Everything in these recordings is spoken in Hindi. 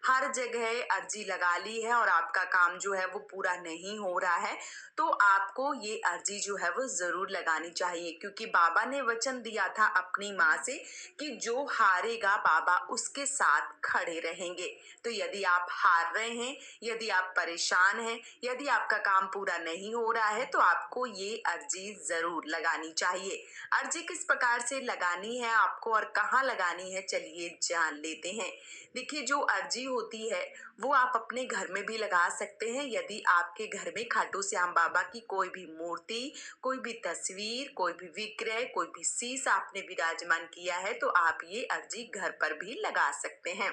हर जगह अर्जी लगा ली है और आपका काम जो है वो पूरा नहीं हो रहा है, तो आपको ये अर्जी जो है वो ज़रूर लगानी चाहिए, क्योंकि बाबा ने वचन दिया था अपनी माँ से कि जो हारेगा बाबा उसके साथ खड़े रहेंगे। तो यदि आप हार रहे हैं, यदि आप परेशान हैं, यदि आपका काम पूरा नहीं हो रहा है, तो आपको ये अर्जी ज़रूर लगानी चाहिए। अर्जी किस प्रकार से लगानी है आपको और कहाँ लगानी है, चलिए जान लेते हैं। देखिए, जो अर्जी होती है वो आप अपने घर में भी लगा सकते हैं। यदि आपके घर में खाटू श्याम बाबा की कोई भी मूर्ति, कोई भी तस्वीर, कोई भी विग्रह, कोई भी शीश आपने विराजमान किया है, तो आप ये अर्जी घर पर भी लगा सकते हैं।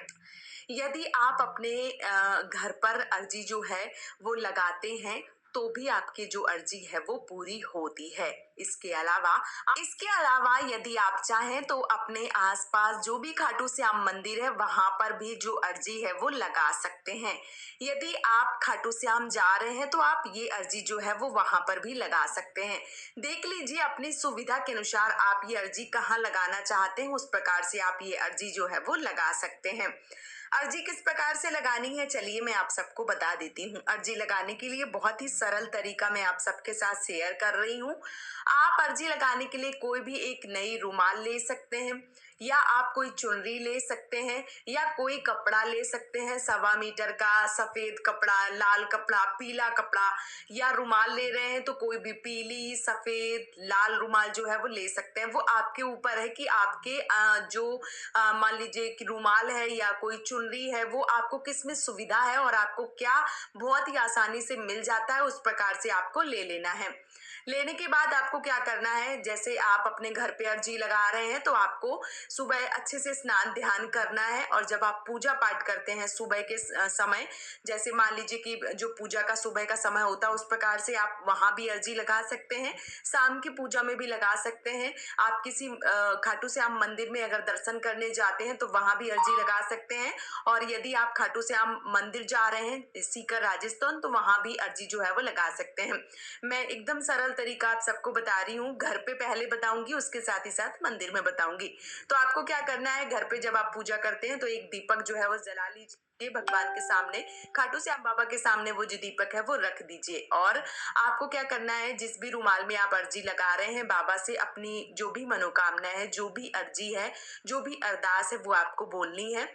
यदि आप अपने घर पर अर्जी जो है वो लगाते हैं, तो भी आपकी जो अर्जी है वो पूरी होती है। इसके अलावा यदि आप चाहें तो अपने आसपास जो भी खाटू श्याम मंदिर है वहां पर भी जो अर्जी है वो लगा सकते हैं। यदि आप खाटू श्याम जा रहे हैं तो आप ये अर्जी जो है वो वहां पर भी लगा सकते हैं। देख लीजिए अपनी सुविधा के अनुसार आप ये अर्जी कहाँ लगाना चाहते हैं, उस प्रकार से आप ये अर्जी जो है वो लगा सकते हैं। अर्जी किस प्रकार से लगानी है, चलिए मैं आप सबको बता देती हूँ। अर्जी लगाने के लिए बहुत ही सरल तरीका मैं आप सबके साथ शेयर कर रही हूँ। आप अर्जी लगाने के लिए कोई भी एक नई रुमाल ले सकते हैं, या आप कोई चुनरी ले सकते हैं, या कोई कपड़ा ले सकते हैं 1.25 मीटर का, सफेद कपड़ा, लाल कपड़ा, पीला कपड़ा, या रुमाल ले रहे हैं तो कोई भी पीली, सफेद, लाल रुमाल जो है वो ले सकते हैं। वो आपके ऊपर है कि आपके मान लीजिए कि रुमाल है या कोई चुनरी है, वो आपको किस में सुविधा है और आपको क्या बहुत ही आसानी से मिल जाता है, उस प्रकार से आपको ले लेना है। लेने के बाद आपको क्या करना है, जैसे आप अपने घर पे अर्जी लगा रहे हैं तो आपको सुबह अच्छे से स्नान ध्यान करना है, और जब आप पूजा पाठ करते हैं सुबह के समय, जैसे मान लीजिए कि जो पूजा का सुबह का समय होता है उस प्रकार से आप वहां भी अर्जी लगा सकते हैं। शाम की पूजा में भी लगा सकते हैं। आप किसी खाटू श्याम मंदिर में अगर दर्शन करने जाते हैं तो वहां भी अर्जी लगा सकते हैं। और यदि आप खाटू श्याम मंदिर जा रहे हैं सीकर राजस्थान, तो वहां भी अर्जी जो है वो लगा सकते हैं। मैं एकदम सरल तरीका आप सबको बता रही हूँ। घर पे पहले बताऊंगी, उसके साथ ही साथ मंदिर में बताऊंगी। तो आपको क्या करना है, घर पे जब आप पूजा करते हैं तो एक दीपक जो है वो जला लीजिए भगवान के सामने, खाटू श्याम बाबा के सामने वो जो दीपक है वो रख दीजिए। और आपको क्या करना है, जिस भी रुमाल में आप अर्जी लगा रहे हैं, बाबा से अपनी जो भी मनोकामना है, जो भी अर्जी है, जो भी अरदास है, वो आपको बोलनी है।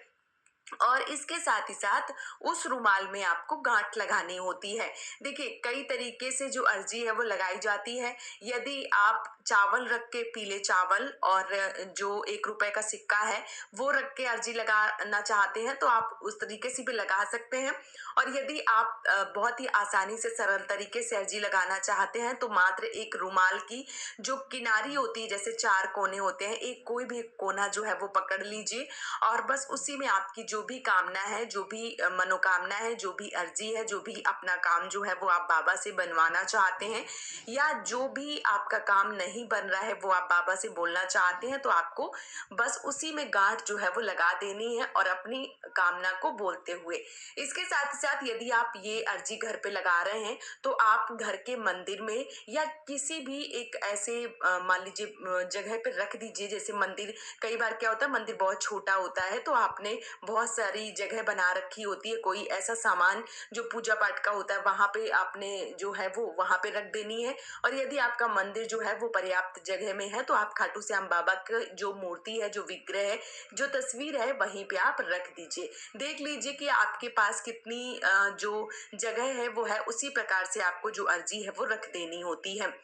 और इसके साथ ही साथ उस रुमाल में आपको गांठ लगानी होती है। देखिए, कई तरीके से जो अर्जी है वो लगाई जाती है। यदि आप चावल रख के, पीले चावल और जो 1 रुपए का सिक्का है वो रख के अर्जी लगाना चाहते हैं तो आप उस तरीके से भी लगा सकते हैं। और यदि आप बहुत ही आसानी से सरल तरीके से अर्जी लगाना चाहते हैं तो मात्र एक रुमाल की जो किनारी होती है, जैसे 4 कोने होते हैं, एक कोई भी कोना जो है वो पकड़ लीजिए, और बस उसी में आपकी जो भी कामना है, जो भी मनोकामना है, जो भी अर्जी है, जो भी अपना काम जो है वो आप बाबा से बनवाना चाहते हैं, या जो भी आपका काम नहीं बन रहा है वो आप बाबा से बोलना चाहते हैं, तो आपको बस उसी में गांठ जो है वो लगा देनी है, और अपनी कामना को बोलते हुए। इसके साथ ही साथ यदि आप ये अर्जी घर पे लगा रहे हैं तो आप घर के मंदिर में या किसी भी एक ऐसे मान लीजिए जगह पे रख दीजिए। जैसे मंदिर, कई बार क्या होता है मंदिर बहुत छोटा होता है तो आपने बहुत सारी जगह बना रखी होती है, कोई ऐसा सामान जो पूजा पाठ का होता है वहां पे आपने जो है वो वहां पे रख देनी है। और यदि आपका मंदिर जो है वो पर्याप्त जगह में है तो आप खाटू श्याम बाबा की जो मूर्ति है, जो विग्रह है, जो तस्वीर है, वहीं पे आप रख दीजिए। देख लीजिए कि आपके पास कितनी जो जगह है वो है, उसी प्रकार से आपको जो अर्जी है वो रख देनी होती है।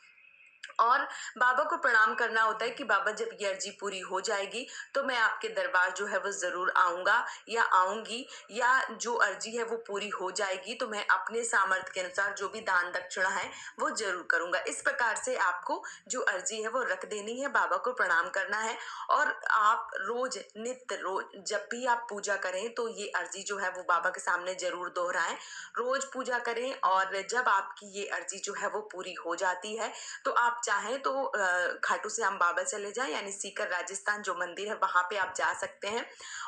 और बाबा को प्रणाम करना होता है कि बाबा जब ये अर्जी पूरी हो जाएगी तो मैं आपके दरबार जो है वो जरूर आऊंगा या आऊंगी, या जो अर्जी है वो पूरी हो जाएगी तो मैं अपने सामर्थ्य के अनुसार जो भी दान दक्षिणा है वो जरूर करूंगा। इस प्रकार से आपको जो अर्जी है वो रख देनी है, बाबा को प्रणाम करना है। और आप रोज, नित्य रोज जब भी आप पूजा करें तो ये अर्जी जो है वो बाबा के सामने जरूर दोहराएं। रोज पूजा करें, और जब आपकी ये अर्जी जो है वो पूरी हो जाती है तो आप चाहें तो खाटू श्याम बाबा चले जाएं, यानी सीकर राजस्थान जो मंदिर है वहां पे आप जा सकते हैं।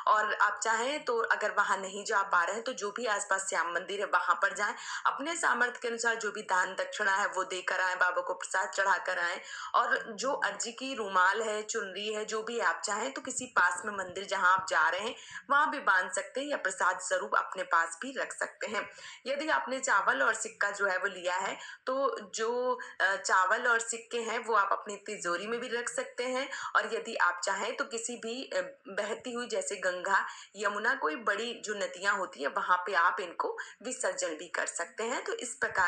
और आप चाहें तो अगर वहां नहीं जा पा रहे हैं तो जो भी आसपास श्याम मंदिर है वहां पर जाएं, अपने सामर्थ्य के अनुसार जो भी दान दक्षिणा है वो देकर आए, बाबा को प्रसाद चढ़ा कर आए। और जो अर्जी की रुमाल है, चुनरी है, जो भी आप चाहें तो किसी पास में मंदिर जहां आप जा रहे हैं वहां भी बांध सकते हैं, या प्रसाद स्वरूप अपने पास भी रख सकते हैं। यदि आपने चावल और सिक्का जो है वो लिया है तो जो चावल और सिक्के हैं वो आप अपनी तिजोरी में भी रख सकते हैं। और यदि आप चाहें तो किसी भी बहती हुई जैसे गंगा, यमुना, कोई बड़ी जो नदियां होती है वहां पे आप इनको विसर्जन भी कर सकते हैं। तो इस प्रकार